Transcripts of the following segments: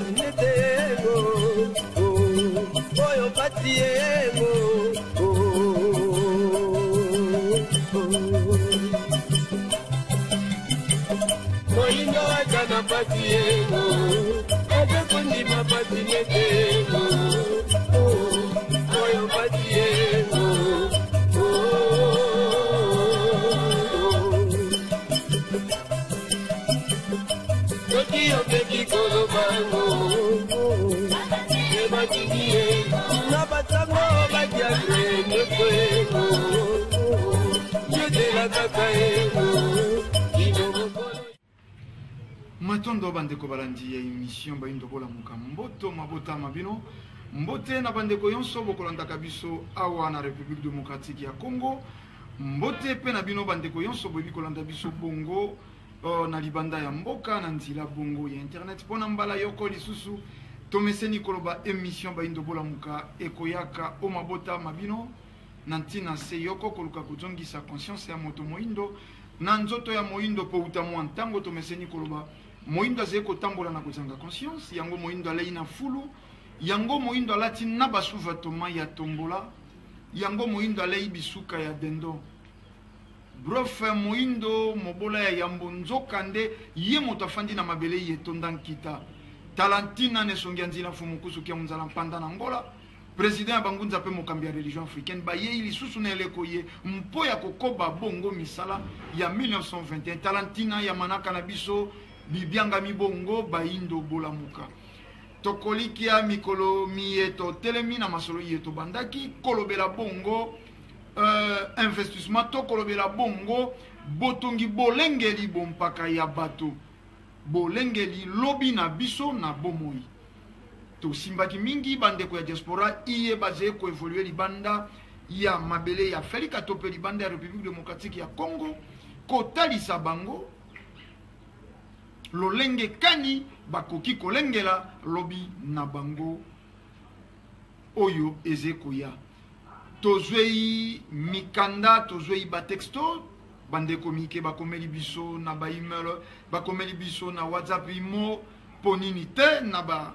netego oyo patiego moindo akana patiego ebe kundi mapati netego oyo patiego Tokyo baby kolo bango Eba kigie Nabatango bagiagre Nekwego Yede la kakaego Matondo bandeko balandi ya émission Bayindo bola muka mboto mabota mabino mbote na bandeko yonso bokolandaka biso awa na République démocratique ya Congo mbote pe na bino bandeko yonso boyebi kolanda biso bongo na libanda ya mboka na nzila bongo ya internet pona mbala yoko lisusu tomeseni koloba émission Bayindo bola muka ekoyaka o mabota mabino na ntina se yoko koluka kuzongisa conscience ya moto moindo na nzoto ya moindo po utamu ntango tomeseni koloba moindo azali kotambola na kozanga conscience yango moindo alei na fulu yango moindo alati na basuva toma ya tombola yango moindo alei bisuka ya dendo brof moindo mobola ya yambo nzoka nde ye moto afandi na mabele ye tonda nkita talantina nesongi ya nzila fumukusu kia munzala mpanda na ngola président ya bangunza pe mokambi ya religion africaine bayei lisusu na eleko ye mpo ya kokoba bongo misala ya 1921 talantina ya manaka na biso bibianga mibongo Bayindo bola muka tokolikia mikolo mieto telemi na masolo yeto bandaki kolobela bongo investissement tokolobela bongo botongi bolengeli bompaka ya bato bolengeli lobi na biso na bomoi to simbaki mingi bandeko ya diaspora iye baze ko évoluer libanda ya mabele ya Felika tope libanda ya République démocratique ya Congo kotalisa bango lolenge kani bakoki kolengela lobi na bango oyo ezeko ya tozwei mikanda tozwei batexto bandeko mike bakomeli biso na ba email bakomeli biso na WhatsApp imo ponini te na ba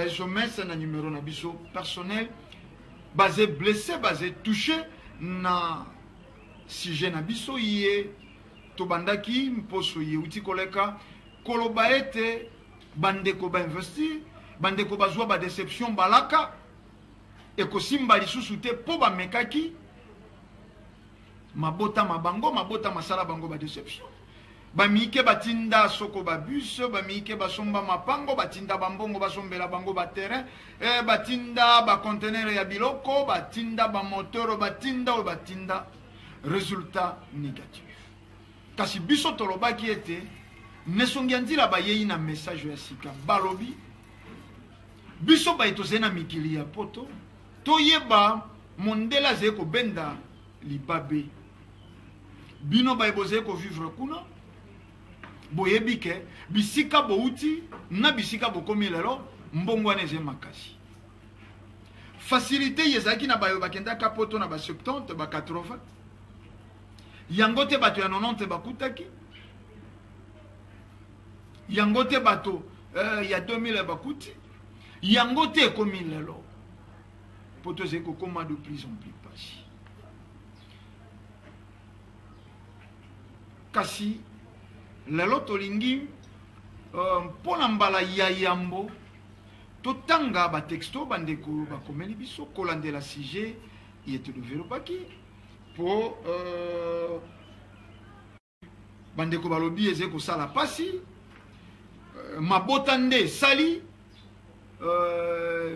SMS na numéro na biso personnel basé blessé basé touché na sujet na biso yé to bandaki mposo ye uti koleka koloba ete bandeko ba investir bandeko bazwa ba déception balaka ekosimba lisusu te po ba mekaki mabota mabango mabota masala bango ba déception bamike batinda soko ba bus bamike basomba mapango batinda bambongo basombela bango ba terrain batinda ba conteneur ya biloko batinda ba moteur batinda résultat négatif kasi biso tolobaki ete nesongi nzila bayei na message ya sika balobi biso baitozena na mikili ya poto toyeba mondela ze ko benda libabe bino baiboze ko vivre kuna boyebi ke bisika bouti na bisika bokomi lelo mbongwane ze makasi facilité yezaki na bayo bakenda kapoto na ba 70 ba 80 yangote bato ya 90 bakutaki yangote bato ya 2000 bakuti yangote komi lelo poto ze ko koma de plus en plus pasi kasi lelo tolingi mpona mbala ya yambo totanga batexto bandeko bakomeli biso kolandela sujet yete developaki po bandeko balobi eze kosala pasi mabota nde sali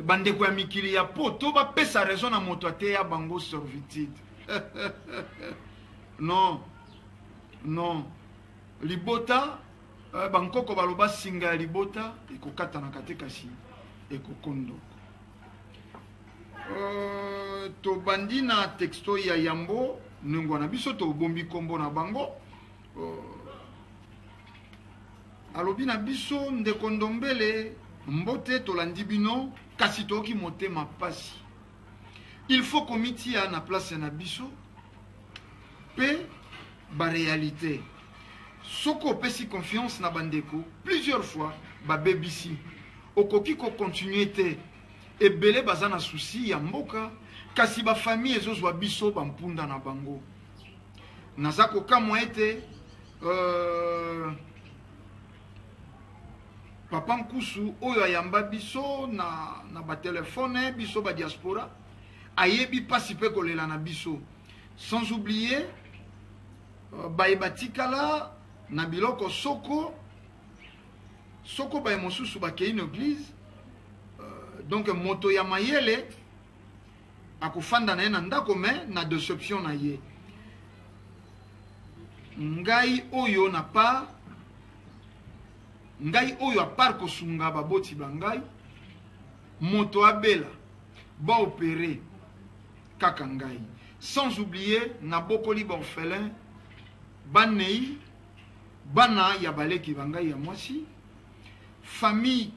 bandeko ya mikili ya poto bapesa raison na moto ate ya bango servitude non libota bankoko baloba singa ya libota ekokata na kate kasi ekokondoko tobandi na texto ya yambo ningwa na biso tobombi kombo na bango alobi na biso ndeko Ndombele mbote tolandi bino kasi toki motema pasi il faut komitia na place na biso pe ba réalité soko pesi confiance na bandeko plusieurs fois ba bebisi okoki ko continuer te ebele baza na souci ya mboka kasi ba famille ezozwa biso bampunda na bango naza kokamwa ete papa Nkusu oyo ayamba biso na ba telefone biso ba diaspora ayebi pasi pe kolela na biso sans oublier bayebatikala na biloko soko baye mosusu bakei na église donc moto ya mayele akofanda na ye na ndako me na déception na ye ngai oyo na pa ngai oyo apart kosunga baboti bangai moto abela ba opéré kaka ngai sans oublier na bokoli ba orphelin banei bana ya baleki bangai ya mwasi famille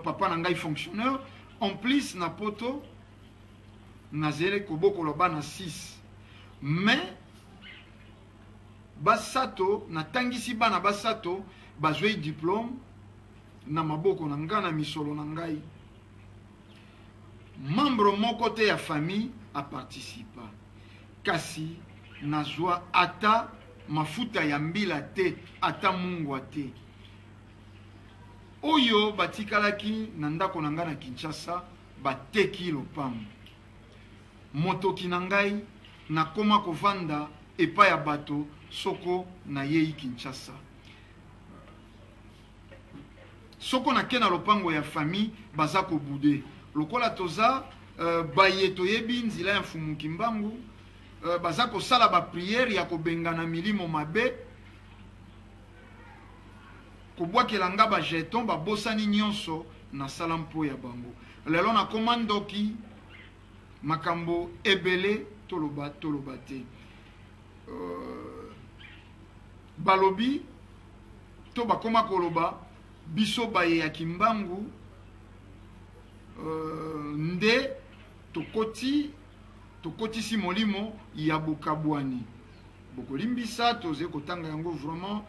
papa na ngai fonctionnaire en plus na poto nazele kobokolo bana 6 mais basato natangisi bana basato bazwei diplôme na maboko na ngai na misolo na ngai membre moko te ya famille a participa kasi nazwa ata mafuta ya mbila te ata mungwa te oyo batikalaki na ndako na ngai na Kinshasa bateki lopango motoki na ngai nakoma kovanda epai ya bato soko na yei Kinshasa soko nake na lopango ya famille baza kobude lokola toza baye toyebi nzela ya mfumuki mbangu baza kosala ba priere ya kobengana milimo mabe kobwakela nga ba jeton babosani nyonso na sala mpo ya bango lelo na komandoki makambo ebele toloba te balobi to bakoma koloba biso baye ya kimbangu nde tokotisi molimo ya bokabwani bokolimbisa toze kotanga yango vraiment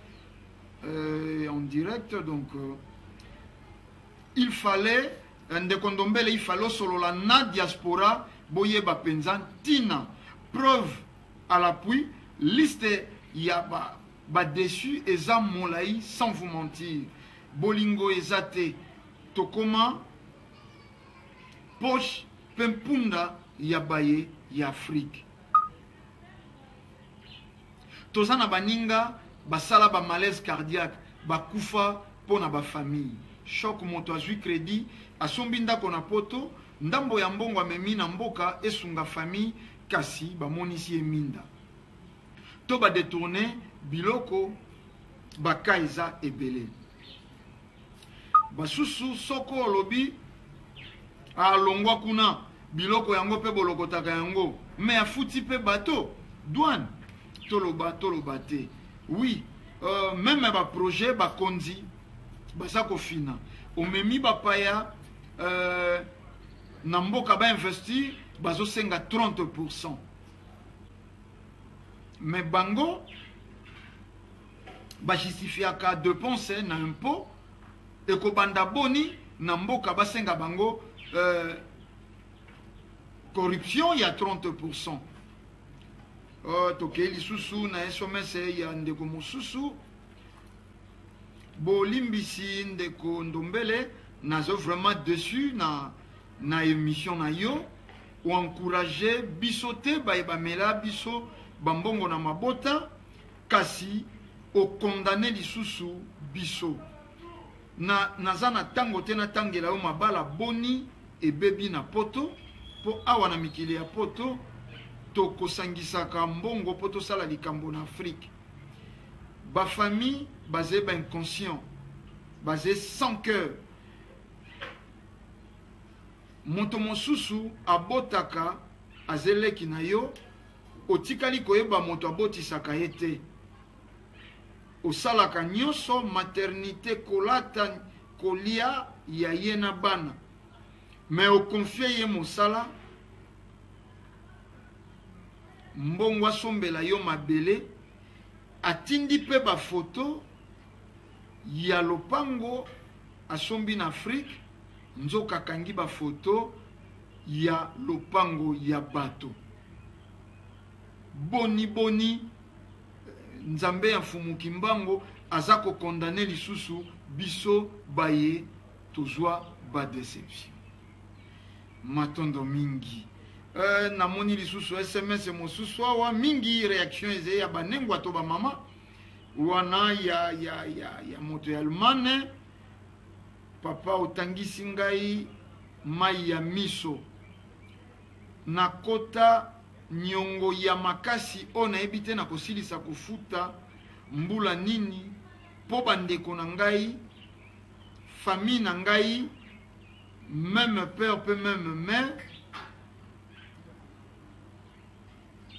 en direct donc il fallait ndeko Ndombele il fallait solola na diaspora boyeba penza tina preuve à l'appui liste ya ba déçu eza molai sans vous mentir bolingo ezate tokoma poche pempunda ya baye ya Afrique tozana baninga basala ba malaise cardiaque bakufa pona ba famille choc moto azui crédit asombi ndako na poto ndambo ya mbongo amemi na mboka esunga famille kasi bamonisi eminda to ba détourner biloko bakaiza ebele basusu soko olobi alongwa kuna biloko yango pe bolokotaka yango mais afuti pe bateau douane toloba te oui même ba projet ba kondi baza kofina omemi bapaya na mboka ba investir bazosenga 30%. Mais bango bajustifiaka dépense na impôt ekobanda boni na mboka basenga bango corruption ya 30%. Tokeli susu na SMS ya ndeko mosusu bolimbisi ndeko Ndombele nazo vraiment dessus na émission na yo ou encourager bisote baebamela biso bambongo na mabota kasi o condamner lisusu biso naza na tango te na tangela yo mabala boni ebebi na poto po awa na mikili ya poto to kosangisaka mbongo po tosala likambo na Afrique ba famille basé ba inconscient basé sans cœur moto mosusu abotaka azeleki na yo otikali koyeba moto abotisaka ete osalaka nyonso maternité kolata kolia ya yena bana mais okonfie ye mosala mbongo asombela yo mabele atindi pe ba photo ya lopango asombi na Afrique nzoka kangi ba photo ya lopango ya bato boni nzambe ya mfumuki mbango aza ko condamner lisusu biso baye tozwa ba déception matondo mingi namoni lisusu SMS mosusu wa mingi réaction eze ya banengwa to ba mama wana ya moto ya Allemagne papa otangisi ngai mai ya miso nakota nyongo ya makasi ona ebite na kosilisa kufuta mbula nini po bandeko na ngai famille na ngai même père peut même mère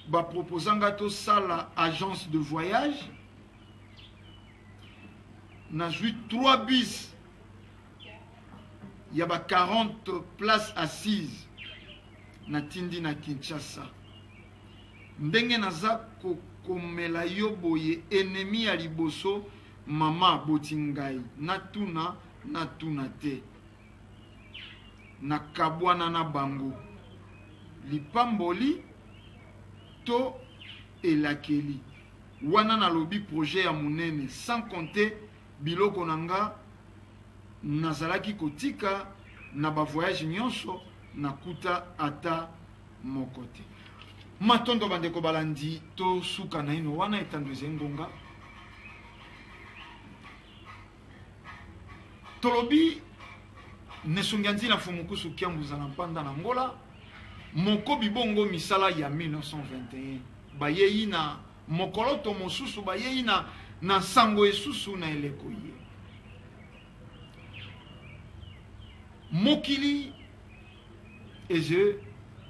ba proposanga to sala agence de voyage na joué 3 bis il y a 40 places assises na tindi na Kinshasa ndenge naza kokomela yo boye ennemi ya liboso mama botingai natuna te nakabwana na bango lipamboli to elakeli wana nalobi projet ya munene sans compter biloko nanga nazalaki kotika na ba voyage nyonso nakuta ata mokote matondo bandeko balandi to suka na ino wana etandweze ngonga tolobi nesonganzi na fumukusu kiambuza na mpanda na ngola moko bibongo misala ya 1921 bayei na mokoloto mosusu bayei na sango esusu na eleko ye mokili eze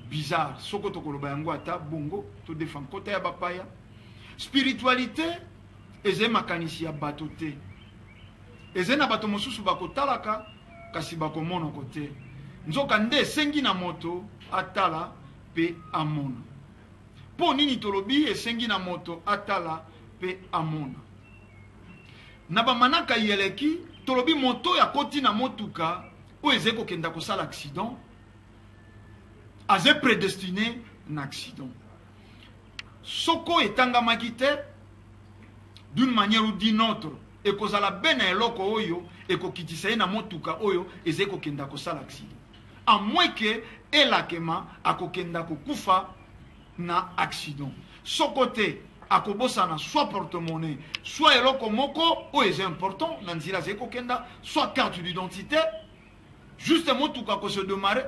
bizarre soko tokoloba yango ata bongo to defend kota ya bapaya spiritualité eze makanisi ya bato te eze na bato mosusu bakotalaka kasi bakomona kote nzoka nde esengi na moto atala pe amona po nini tolobi esengi na moto atala pe amona na bamanaka yeleki tolobi moto ya koti na motuka o eze kokenda kosala accident aze prédestiné na accident soko etangamaki te d'une manière ou d'une autre ekozala bena eloko oyo ekokitisa ye na motuka oyo eze kokenda kosala accident à moins que elakema akokenda kokufa na accident soko te akobosana soit porte-monnaie soit eloko moko oyo eze important na nzela eze kokenda soit carte d'identité juste motuka kose demare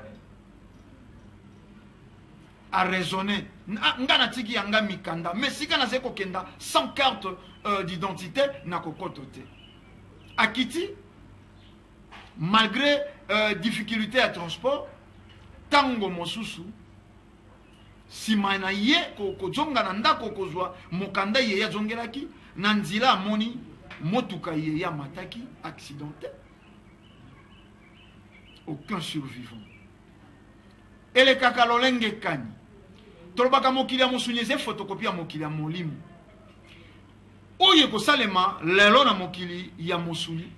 a raisonner ngana tiki yanga mikanda mais sika na zeko kenda sans carte d'identité na kokoto te akiti malgré difficulté à transport tango mosusu simana ye kojonga na ndako kozwa mokanda ye ya zongelaki na nzila amoni motuka ye ya mataki accidenté aucun survivant ele kakalolenge kani tolobaka mokili ya mosuni eze photocopie ya mokili ya molimo oyo ekosalema lelo na mokili ya mosuni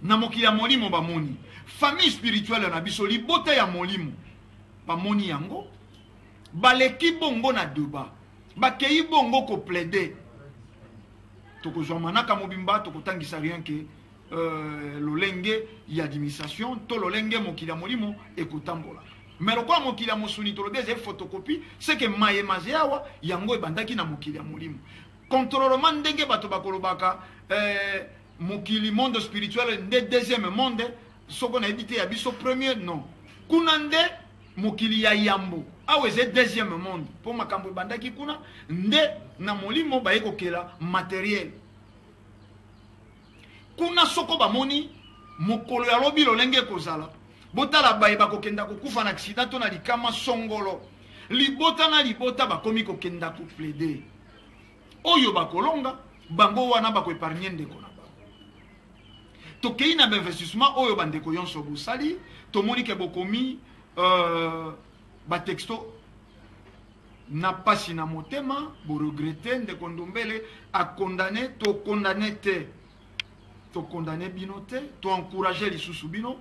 na mokili ya molimo bamoni famille spirituelle na biso libota ya molimo bamoni yango baleki bongo na deba bakei bongo ko plaider tokozwa manaka mobimba tokotangisa rien que lolenge ya administration to lolenge mokili ya molimo ekotambola mais lokola mokili ya mosuni tolobi eze photocopie c'est que mayemaze awa yango ebandaki na mokili ya molimo contrôlement ndenge bato bakolobaka mokili monde spirituel nde deuxième monde soko na ebite ya biso premier non kuna nde mokili ya yambo awa eze deuxième monde po makambo ebandaki kuna nde na molimo bayekokela matériel kuna soko bamoni mokolo ya lobi lolenge kozala botala baye bakokenda kokufa na accident to na likama songolo libota na libota bakomi kokenda ko plaider oyo bakolonga bango wana bako épargner ndeko na bango tokei na investissement oyo bandeko yonso bosali tomoni ke bokomi ba texto na pasi na motema bo regretter ndeko Ndombele a condamné to condamné te to condamné bino te to encourager lisusu bino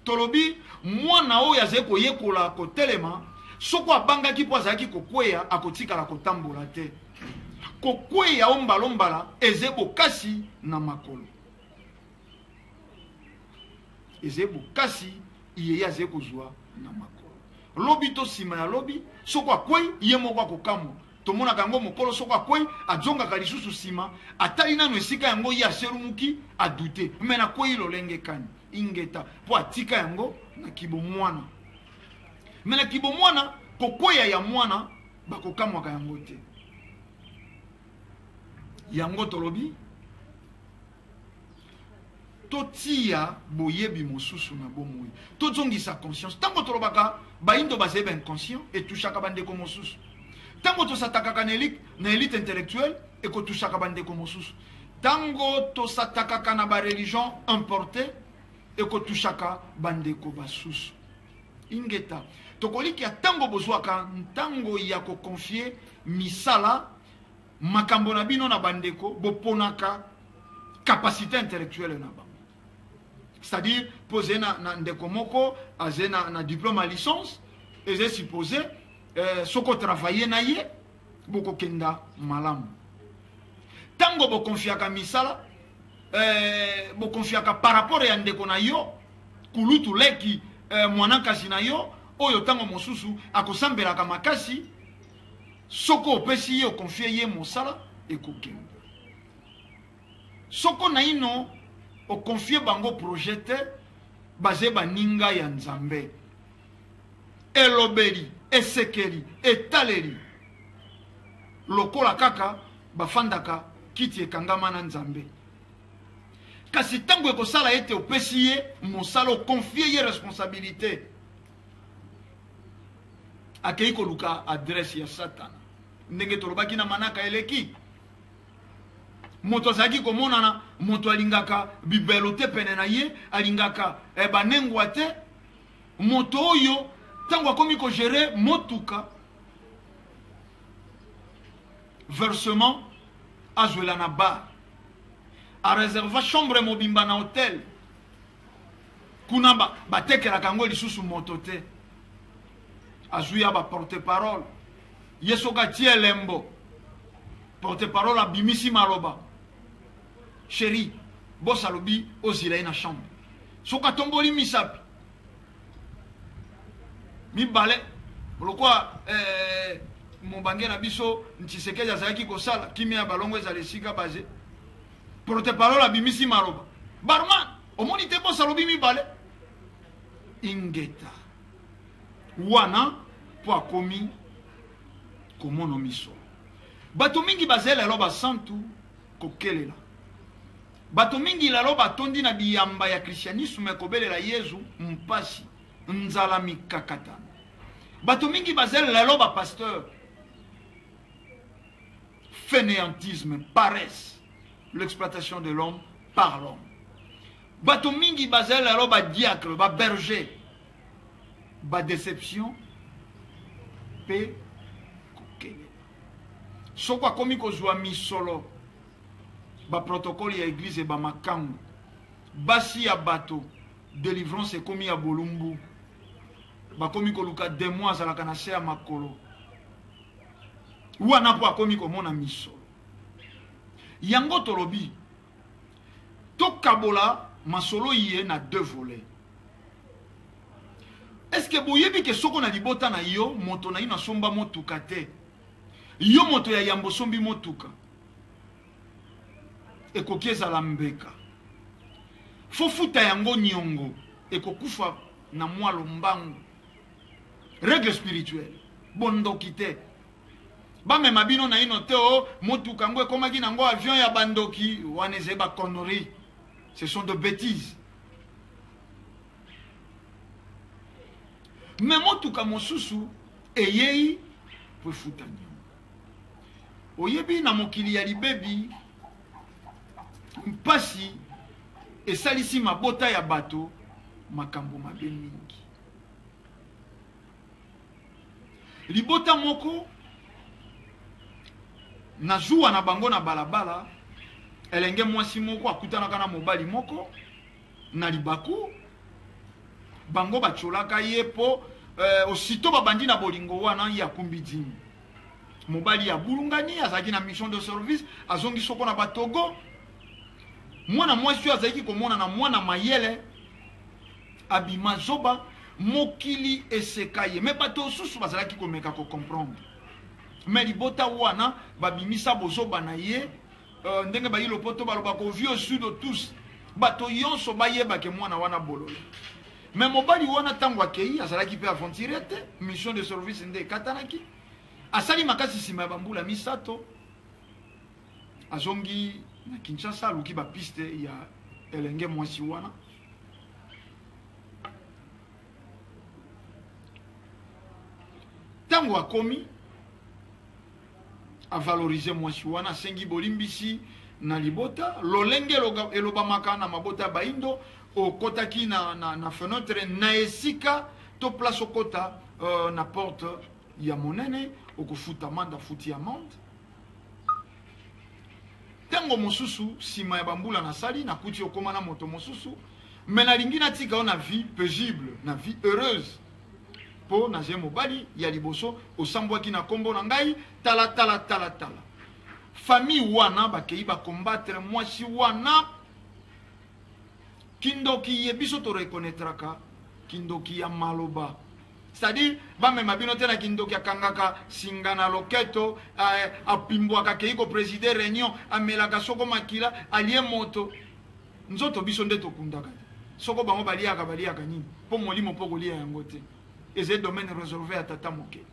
tolobi mwana oyo azali koyekola kotelema soko abangaki po azalaki kokweya akotikala kotambola te kokweya ombalombala eze bokasi na makolo eze bokasi iyeye azali kozwa na makolo lobi to nsima ya lobi soko akwei ye moko akokamwa tomonaka yango mokolo soko akwei adzongaka lisusu nsima atali nano esika yango ye aserumuki adute me nakwei lolenge kani ingeta po atika yango na kibo mwana me na kibo mwana kokweya ya mwana bakokamwaka yango te yango tolobi totia boyebi mosusu na bomoi tozongisa conscience tango tolobaka baindo bazeba inconscient etushaka bandeko mosusu tango tosatakaka na élite intellectuelle ekotushaka bandeko mosusu tango tosatakaka na bareligion importé ekotushaka bandeko basusu ingeta tokoliki ya tango bozwaka ntango ya koconfie misala makambo na bino na bandeko boponaka capacité intellectuelle na bango c'est-à-dire poser na ndeko moko aze na diplôme à licence eze supposé soko travailler na ye boko kenda malamu tango bo confiaka misala bo confiaka par rapport ya ndeko na yo kulutu leki mwana kasi na yo oyo tango mosusu akosambelaka makasi soko opesi ye okonfie ye mosala ekokenda soko na ino okonfie bango projet te baze baninga ya nzambe elobeli esekeli etaleri lokola kaka bafandaka kiti ekangama na nzambe kasi tango ekosala ete opesi ye mosala okonfie ye responsabilité akei koluka adresse ya satana ndenge tolobaki na manaka eleki moto azalaki komonana moto alingaka bibelo te pene na ye alingaka banengwa te moto oyo tango akomi kogere motuka versement azwela na bar areserva chambre mobimba na hotel kuna batekelaka yango lisusu moto te azwi ya baporte-parole ye soki atie elembo porte-parole abimisi maloba chéri bosi alobi ozila ye na chambre soki atomboli misapi mibale lokwa mobange na biso Tshisekedi azalaki kosala kimia ya balongo ezala esika baze porte-parole abimisi maloba barman omoni te bosi alobi mibale ingeta wana po akomi komona miso bato mingi bazela lelo basantu kokelela bato mingi lelo batondi na biyamba ya christianisme kobelela Yesu mpasi nzala mikakatana bato mingi bazela lelo bapasteur fainéantisme paresse l'exploitation de l'homme par l'homme bato mingi bazela lelo badiacre baberger badéception pe kokelela soko akomi kozwa misolo baprotokole ya église bamakangu basi ya bato délivrance ekomi ya bolumbu bakomi koluka démon azalaka na se ya makolo wana po akomi komona misolo yango tolobi tokabola masolo ye na deux volets. Est-ce que boyebi ke soko na libota na yo moto na ina somba motuka te yo moto ya yambo sombi motuka ekokieza la mbeka fofuta yango nyongo ekokufa na mwalo mbangu règle spirituelle bondoki te bamema bino na ino te o motuka ngo ekomaki nango avion ya bandoki wana eze ba connerie, ce sont de bêtises. Mais motuka mosusu eyei po efuta nyongo oyebi na mokili ya libebi mpasi esalisi mabota ya bato makambo mabe mingi. Libota moko na zuwa na bango na balabala elenge mwasi moko akutanaka na mobali moko na libaku bango bacholaka ye po osito babandi na bolingo wana ya kumbi dimi mobali ya bulungani azalaki na mission de service azongi soko na batogo mwana mwasi oyo azalaki komona na mwana mayele abima zoba mokili eseka ye me bato osusu bazalaki komeka kocomprendre me libota wana babimisa bozoba na ye ndenge bayi lopoto baloba ko vie au sud de tous bato yonso bayebake mwana wana bololo me mobali wana ntango akei azalaki mpe aventire te mission de service nde ekatanaki asali makasi nsima ya bambula misato azongi na Kinshasa aluki bapiste ya elenge mwasi wana ntango akomi avalorize mwasi wana asengi bolimbisi na libota lolenge elobamaka na mabota baindo okotaki na fenêtre na esika to place okota na porte ya monene okufuta amande afuti amande ntango mosusu nsima ya bambula nasali nakuti okoma na moto mosusu me nalingi natika o na vie paisible na vie heureuse po naze mobali ya liboso osambwaki na kombo na ngai tala famille wana bakei bakombattre mwasi wana kindoki ye biso to reconnaîtraka kindoki ya maloba c'est-à-dire bamema bino te na kindoki akangaka singa na loketo apimbwaka kei kopreside réunion amelaka soko makila alie moto nzoto biso nde tokundaka te soko bango baliaka nini mpo molimo mpo kolia yango te eze domaine réservé à tata moke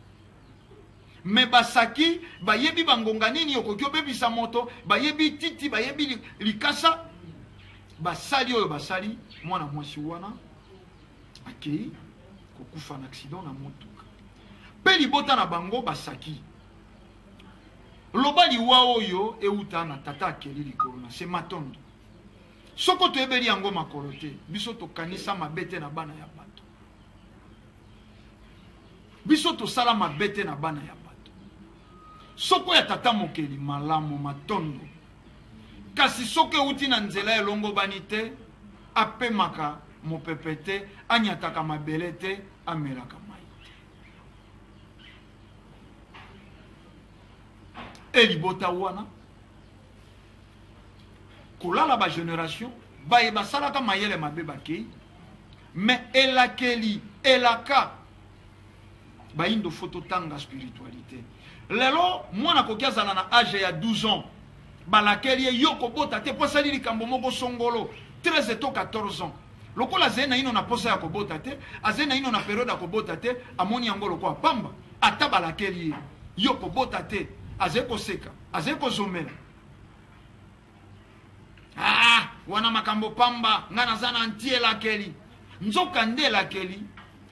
me basaki bayebi bangonga nini okoki obebisa moto bayebi titi bayebi likasa basali oyo basali mwana mwasi wana akei kokufa na accident na motuka mpe libota na bango basaki loba liwa oyo euta na tata akeli likolo na se matondo soko toyebeli yango makolo te biso tokanisa mabe te na bana ya bato biso tosala mabe te na bana ya bato soko ya tata mokeli malamu matondo kasi soko euti na nzela elongo bani te apemaka mopepe te anyataka mabele te amelaka mai te elibota wana kolala bagénération baye basalaka mayele mabe bakei me elakeli elaka bayindo foto tanga spiritualité lelo mwana koki azala na age ya 12 ans balakeli ye yo kobota te po asali likambo moko songolo 13 to 14 ans lokola azali na ino na posa ya kobota te azali na ino na periode ya kobota te amoni yango lokola pamba ata balakeli ye yo kobota te azali koseka azali kozomela wana makambo pamba nga naza na ntie elakeli nzoka nde elakeli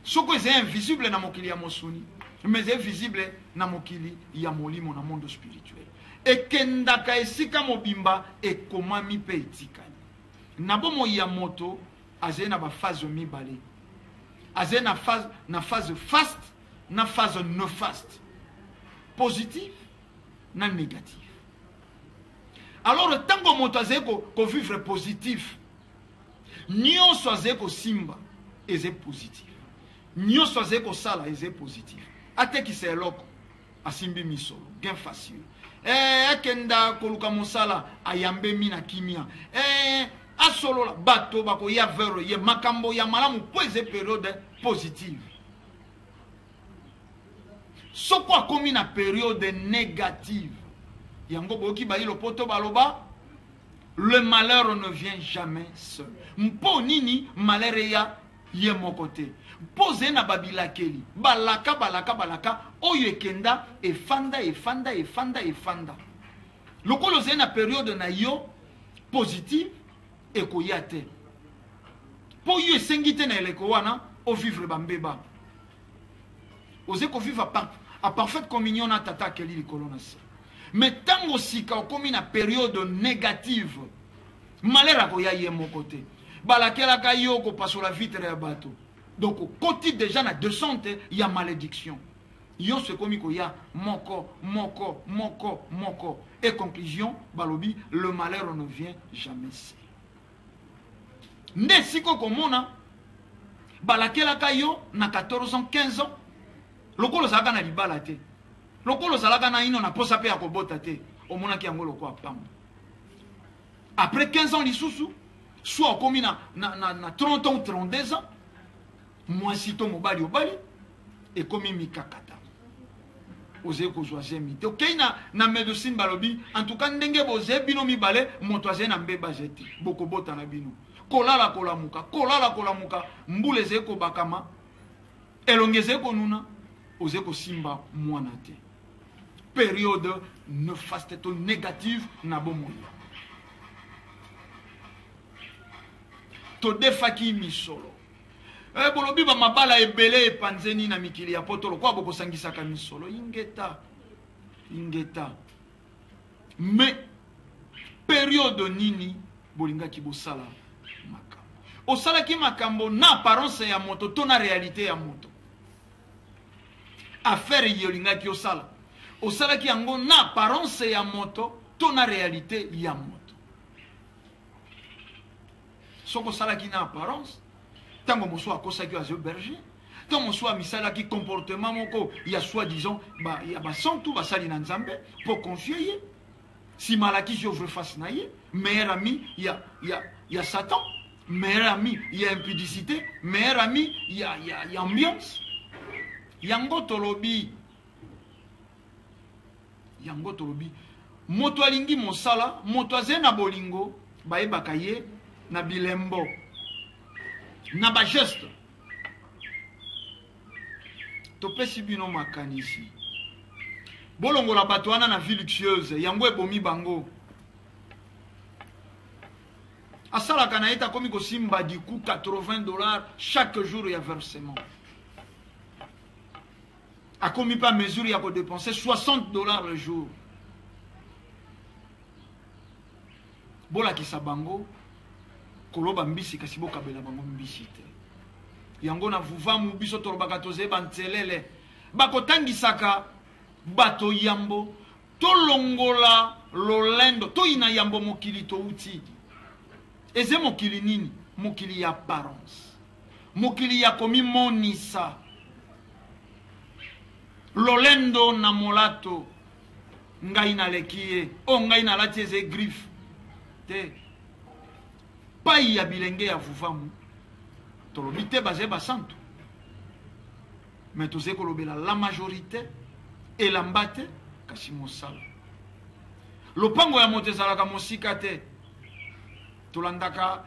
soko ezali invisible na mokili ya mosuni mais ezali visible na mokili ya molimo na monde spirituel ekendaka esika mobimba ekomami mpe etikali na bomoi ya moto azali na baphase mibale azali na phase faste na phase néfaste positive na négative alors tango moto azali kovivre positif nyonso azali kosimba ezali positif nyonso azali kosala ezali positif atekisa eloko asimbi misolo gain facile ekenda koluka mosala ayambemi na kimia asolola bato bakoya vers ye makambo ya malamu po ezali periode positive soko akomi na periode négative yango boki bayi lopoto baloba le malheur ne vient jamais seul mpo nini malheur ya ye moko te pose na babilakeli balaka oyo ekenda efanda lokolo ozali na periode na yo positive ekoya te mpo yo esengi te na eleko wana ovivre bambeba ozali kovivre a parfaite communion na tata akeli likolo na se mais tango sika okomi na periode négative malheur akoya ye moko te balakelaka yo kopasola vitre ya bato donc okoti déjà na descente ya malédiction Yon se komi ko ya moko. Et conclusion, balobi, le malheur ne vient jamais seul. Nde siko komona balakelaka yo na 14 ans, 15 ans. Lokolo zalaka na libala te. Lokolo zalaka na ino na posa pe ya kobota te. Omonaki yango loko apamba. Après 15 ans lisusu, soit okomi na 30 ans ou 32 ans, mwasi to mobali obali, ekomi mikakata. Oze kozwa zemite. Ok, na médecine balobi, en tout cas ndenge boze bino mibale, moto aze na mbeba zeti. Boko bota na bino. Kolala kolamuka, mbule ze ko bakama, elongeze ko nuna, oze ko simba mwana te. Période néfaste to négative na bomoyo. To defaki misolo. Bolobi ba mabala ebele epanzeni na mikili ya potolo kwa boko sangisaka misolo ingeta. Mais période nini bolinga ki bosala makambo. Osala ki makambo na apparence ya moto to na réalité ya moto. Affaire yolinga ki osala. Osala ki yango na apparence ya moto to na réalité ya moto. Soko sala ki na apparence tango moso akosa ki azo berger tango moso misala ki comportement moko ya soi-disant ya ba santu ba sali na nzambe pour confier ye si malaki j'ouvre face na ye meilleur ami ya Satan meilleur ami ya impudicité meilleur ami ya ambiance yango tolobi moto alingi mosala moto azena bolingo ba ebaka ye na bilembo na ba geste topesi bino makanisi bolongola bato wana na vie luxueuse yango ebomi bango asalaka na eta komi kosimba du coup $80 chaque jour ya versement akomi pas mesure ya ko dépenser $60 le jour bolakisa bango koloba mbisi kasi bokabela bango mbisi te yango na vuvamu biso tolobaka tozeba ntelele bakotangisaka bato yambo tolongola lolendo toyina yambo mokili touti eze mokili nini mokili ya apparence mokili ya komimonisa lolendo na molato ngai naleki ye o ngai nalati eze griffe te pai ya bilenge ya vuvamu tolobi te baze basantu mais toze kolobela la majorité elamba te kasi mosala lopango ya moto ezalaka mosika te tolandaka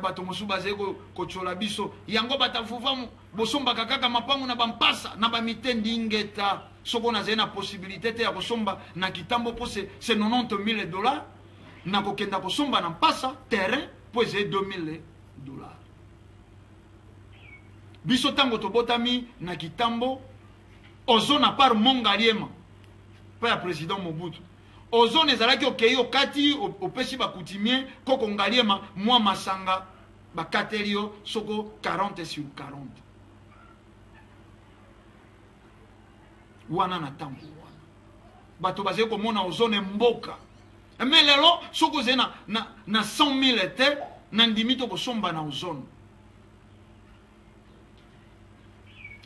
bato mosusu baze kotyola biso yango bata vuvamu bosombaka kaka mapango na bampasa na bamitendi ngeta soko nazali na possibilité te ya kosomba na kitambo po se $90,000 na kokenda kosomba na mpasa terrain po eze $2,000 biso tango tobotami na kitambo ozona par mongaliema pa ya président Mobutu ozona ezalaki okei okati opesi bakutimie koko ngaliema mwa masanga bakateli yo soko 40/40 wana na tango wana bato bazali komona ozone mboka mais lelo soko ozali na 100,000 te na ndimi to kosomba na ozone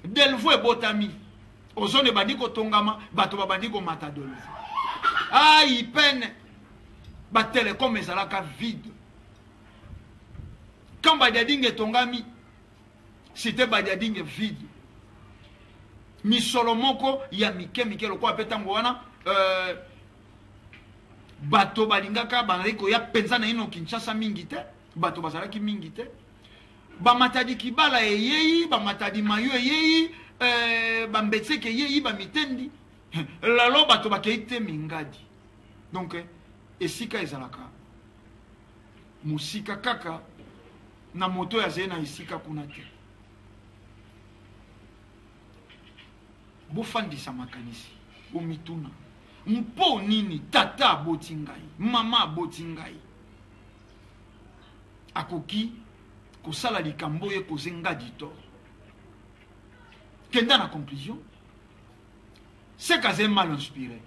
Delvaux ebotami ozone bandi kotongama bato babandi komata Delvaux ipene batelecom ezalaka vide quand Badiadingue etongami c'était Badiadingue vide misolo moko ya mike lokola pe tango wana bato balingaka bazali koya penza na ino Kinshasa mingi te bato bazalaki mingi te bamatadi kibala eyei bamatadi mayo eyei bambetseke eyei bamitendi lalo bato bakei te mingadi donc esika ezalaka musika kaka na moto ya zena esika kuna te bofandisa makanisi bomituna mpo nini tata aboti ngai mama aboti ngai akoki kosala likambo ye koze ngadi to kenda na conclusion c'est qu'elle mal inspiré.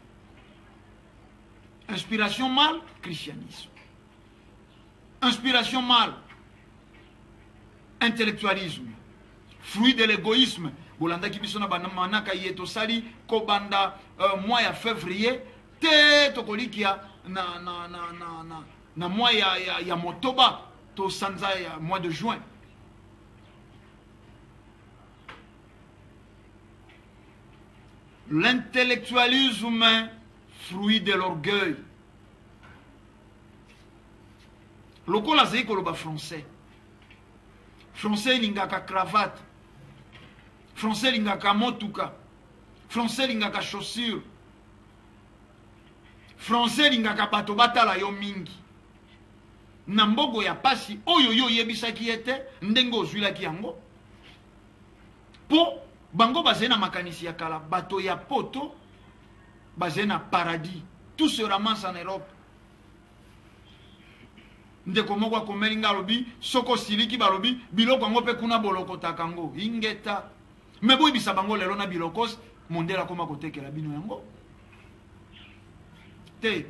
Inspiration mal, christianisme. Inspiration mal, intellectualisme. Fruit de l'égoïsme. Bolanda ki biso na manaka yeto sali ko banda mois ya février te to kolikia na mois ya motoba to sanza ya mois de juin. L'intellectualisme, fruit de l'orgueil. Lokola zai koloba français. Français lingaka cravate. Français lingaka motuka. Français lingaka chaussure. Français lingaka bato batala yo mingi. Nambogo ya pasi oyo yo yebisaki ete ndengo ozwilaki yango. Po bango bazena makanisi ya kala bato ya poto bazena paradis. Tout se ramasse en Europe. Ndeko moko akomelinga lobi soko siliki balobi biloko yango pe kuna boloko takango ingeta. Mais boy bisa bango lelo na bilokos mondela koma kotekela bino yango. Te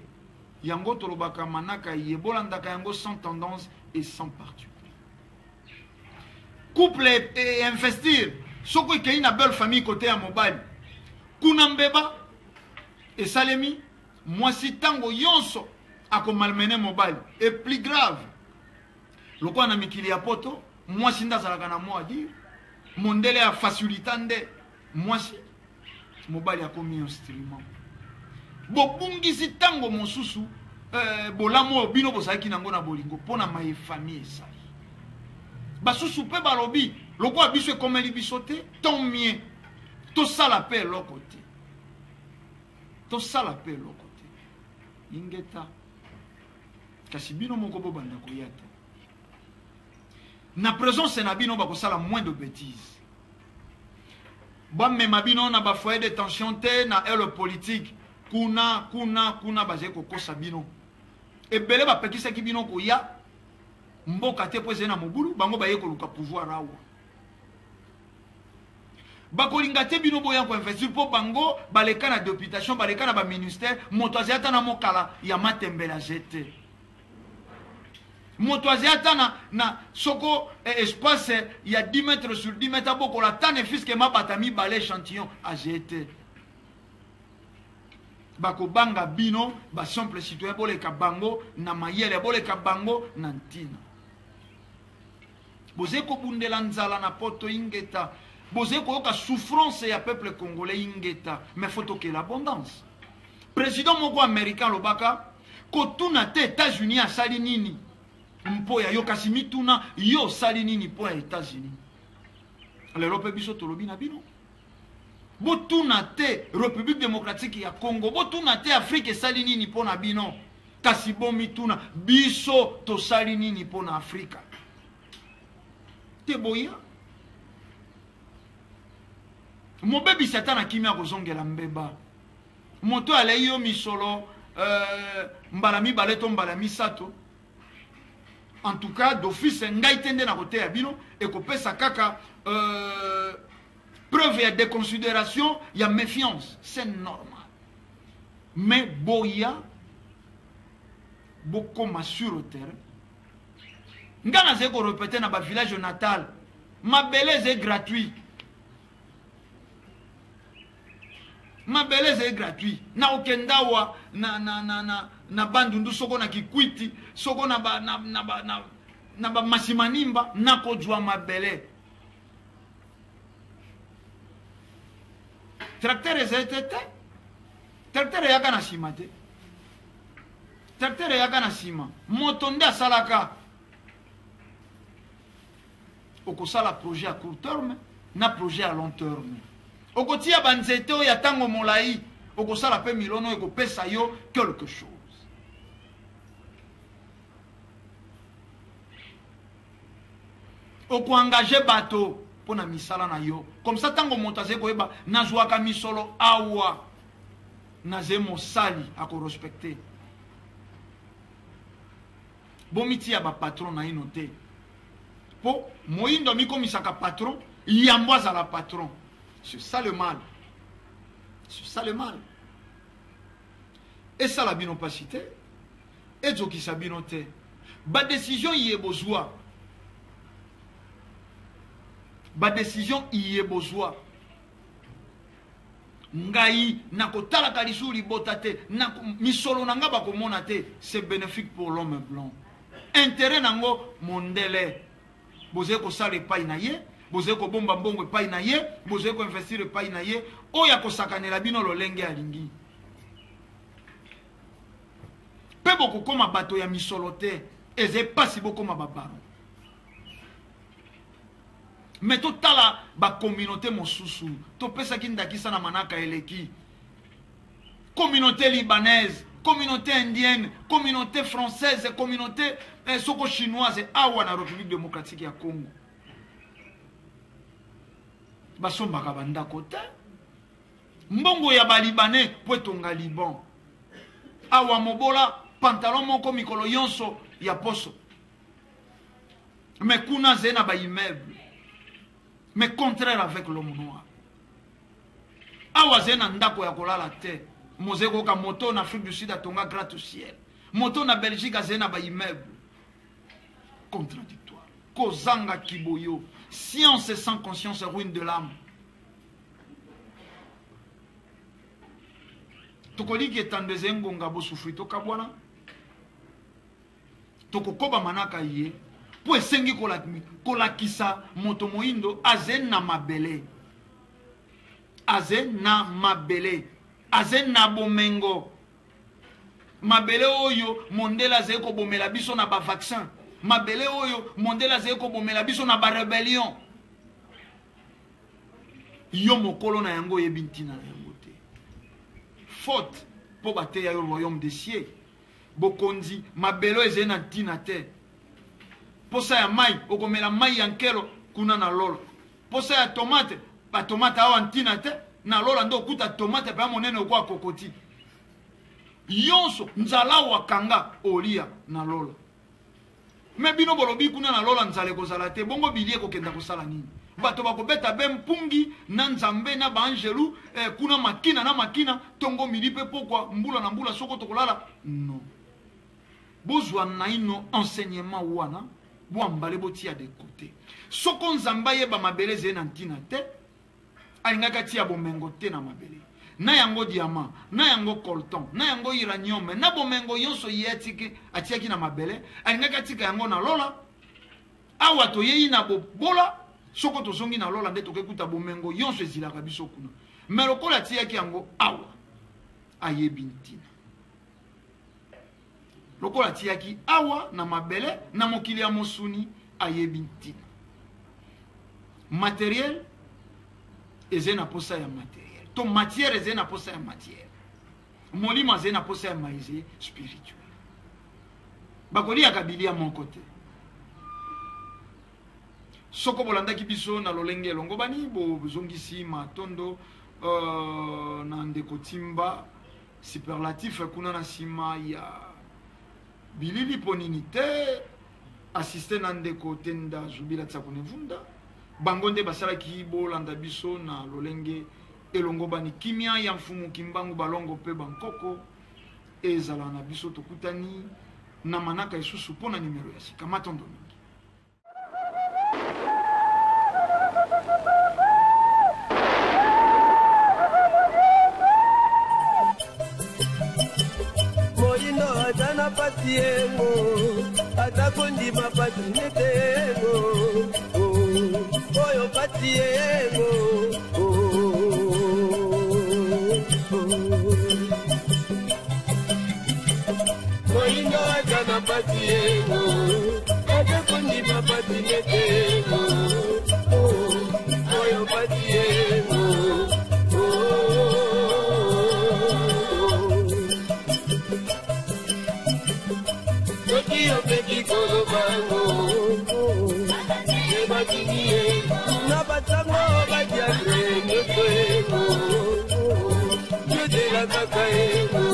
yango tolobaka manaka yebolandaka yango sans tendance et sans parti. Couple et investir. Soko ikei na belle famille côté ya mobile. Kuna mbeba et salemi mwasi tango yonso ako malmené mobile. Et plus grave. Loko na mikili ya poto mwasi ndazalaka na mwa dire. Mondele a facilitande mwasi mobile ya komi instrument. Bobungisi tango mosusu bolamo bino bosaki nango na bolingo pona maye famille esali. Basusu pe balobi loko abiso ekomeli biso te tant mieux. Tosala pe loko te. Tosala pe loko te. Ingeta kasi bino moko bobanda koyata. Na présence na bino bakosala moins de bêtises. Ba mema bino na ba foyer de tension te na elle politique kuna baze kokosa bino. Ebele ba pekisa ki bino ko ya mboka te poze na mobulu bango baye ko luka pouvoir awa. Ba kolinga te bino boya ko investir po bango baleka na députation baleka na ba ministère moto azata na mokala ya matembela jete. Motoaziata na soko espace il y a 10 mètres sur 10 mètres boko la tane fiske ma batami balé échantillon a jeté. Bako banga bino ba simple citoyen bole ka bango na mayele bole ka bango na ntina. Boze ko bundela nzala na poto ingeta. Boze ko yoka souffrance ya peuple congolais ingeta. Mais faut que l'abondance. Président moko américain lobaka ko tuna te États-Unis a sali nini. Mpo ya yo kasi mituna yo sali nini po ya États-Unis. Lelo pe biso tolobi na bino. Botuna te République démocratique ya Congo, botuna te Afrique sali nini po na bino. Kasi bo mituna biso to sali nini po na Afrika. Te boya. Mobebi satana kimia kozongela mbeba. Moto ale yo misolo mbalami baleto mbalami sato. En tout cas, d'office, ngai tende na kote ya bino et kopesa kaka preuve ya déconsidération, ya méfiance, c'est normal. Mais boya bokoma sur le terrain. Ngana zeko répéter na ba village natal, ma beleze est gratuit. Ma beleze est gratuit. Na okendawa na bandundu soko na kikwiti soko na ba masimanimba na kojwa mabele. Tracteur ezete tracteur yaka na sima te. Tracteur yaka na sima. Moto nde asalaka. Okosala projet à court terme na projet à long terme. Okotia banzete o ya tango molai okosala pe milono ekopesa yo quelque chose. Oko engager bato pona misala na yo. Comme ça tango montaze ko eba nazwaka misolo awa naze mosali ako respecter. Bomiti ya ba patron na inote. Po moindo miko misaka patron yambwaza la patron. C'est ça le mal. C'est ça le mal. Et ça la binopacité. Et ce qui s'abinote. Ba décision y est besoin. Ba décision y est besoin. Ngai nakotala kalisuri botate na misolo nanga bakomona te, c'est bénéfique pour l'homme blanc. Intérêt nango mondele. Boze ko sale pa inaye, boze ko bomba mbongo pa inaye, boze ko investir pa inaye, oya ko sakanela bino lolenge alingi. Pe boko koma bato ya misolo te, eze pasi boko ma babaro. Mais tout la ba communauté mosusu to pesa kindakisa na manaka eleki, communauté libanaise, communauté indienne, communauté française, communauté soko chinoise awa na République démocratique ya Congo basombaka bandako te mbongo ya balibanais po etonga Liban awa mobola pantalon moko mikolo yonso ya poso mais kuna zena ba immeuble. Mais contraire avec l'homme noir. Awazena ndako ya kolala te. Mozeko ka moto en Afrique du Sud a tonga gratte-ciel. Moto na Belgique a zena ba immeuble. Contradictoire. Kozanga kiboyo. Science sans conscience ruine de l'âme. Tokoli ki etandeze ngonga bo souffri to kabwana. Toko koba manaka ye. Po esengi kolakisa moto moindo azen na mabele. Azen na mabele. Azen na bomengo. Mabele oyo mondela zeko bomela biso na ba vaccin. Mabele oyo mondela zeko bomela biso na ba rebellion. Yo mokolo na yango yebintina na yango te. Faute po bate ya yo royaume des cieux. Bokonzi mabelo ezena tina te. Posa ya mai, okomela mai ya nkelo kuna na lola. Posa ya tomate, pa tomate awa ntina te, na lola ndo kuta tomate pa monene okwa kokoti. Yonso, nzala wakanga olia na lola. Me bino bolobi kuna na lola nzale kozala te, bongo bilie kokenda kosala nini. Bato bako beta bempungi, na nzambe na ba angelu, kuna makina na makina, tongo milipe pokwa, mbula na mbula soko tokolala. Non. Bozwa na ino enseignement wana, boambale botia de côté. Soko nzamba yeba mabele zena ntina te, alingaka tia bomengo te na mabele. Na yango diamant, na yango coltan, na yango uranium, na bomengo yonso yetiki atiaki na mabele, alingaka tika yango na lola. Awa to yeyi na bobola, soko to zongi na lola nde tokekuta bomengo yonso ezilaka biso kuna. Melokola tiaki yango awa ayebi ntina. Lokola tiaki awa na mabele na mokili ya mosuni ayebi ntina. Matériel ezena posa ya matériel. To matière ezena posa ya matière. Molimo ezena posa ya maize spirituel. Bakoli ya kabilia mon côté. Soko bolandaki biso na lolenge longobani bo zongisi matondo na ndeko timba superlatif kuna na sima ya bilili ponini te assisté na ndeko tenda zubila tsakune vunda bango nde basalaki bolanda biso na lolenge elongobani kimia ya mfumu kimbangu balongo pe bankoko ezala na biso tokutani na manaka isusu pona numero ya sika matondo mingi. Atana patiengo, atakondima patinetengo, oyo patiengo, moindo atana patiengo, atakondima patinetengo, oyo patiengo. Yo peki kolo bango, ye bakinie, na batango bakiagre, ne fuego, yo te la cacaego.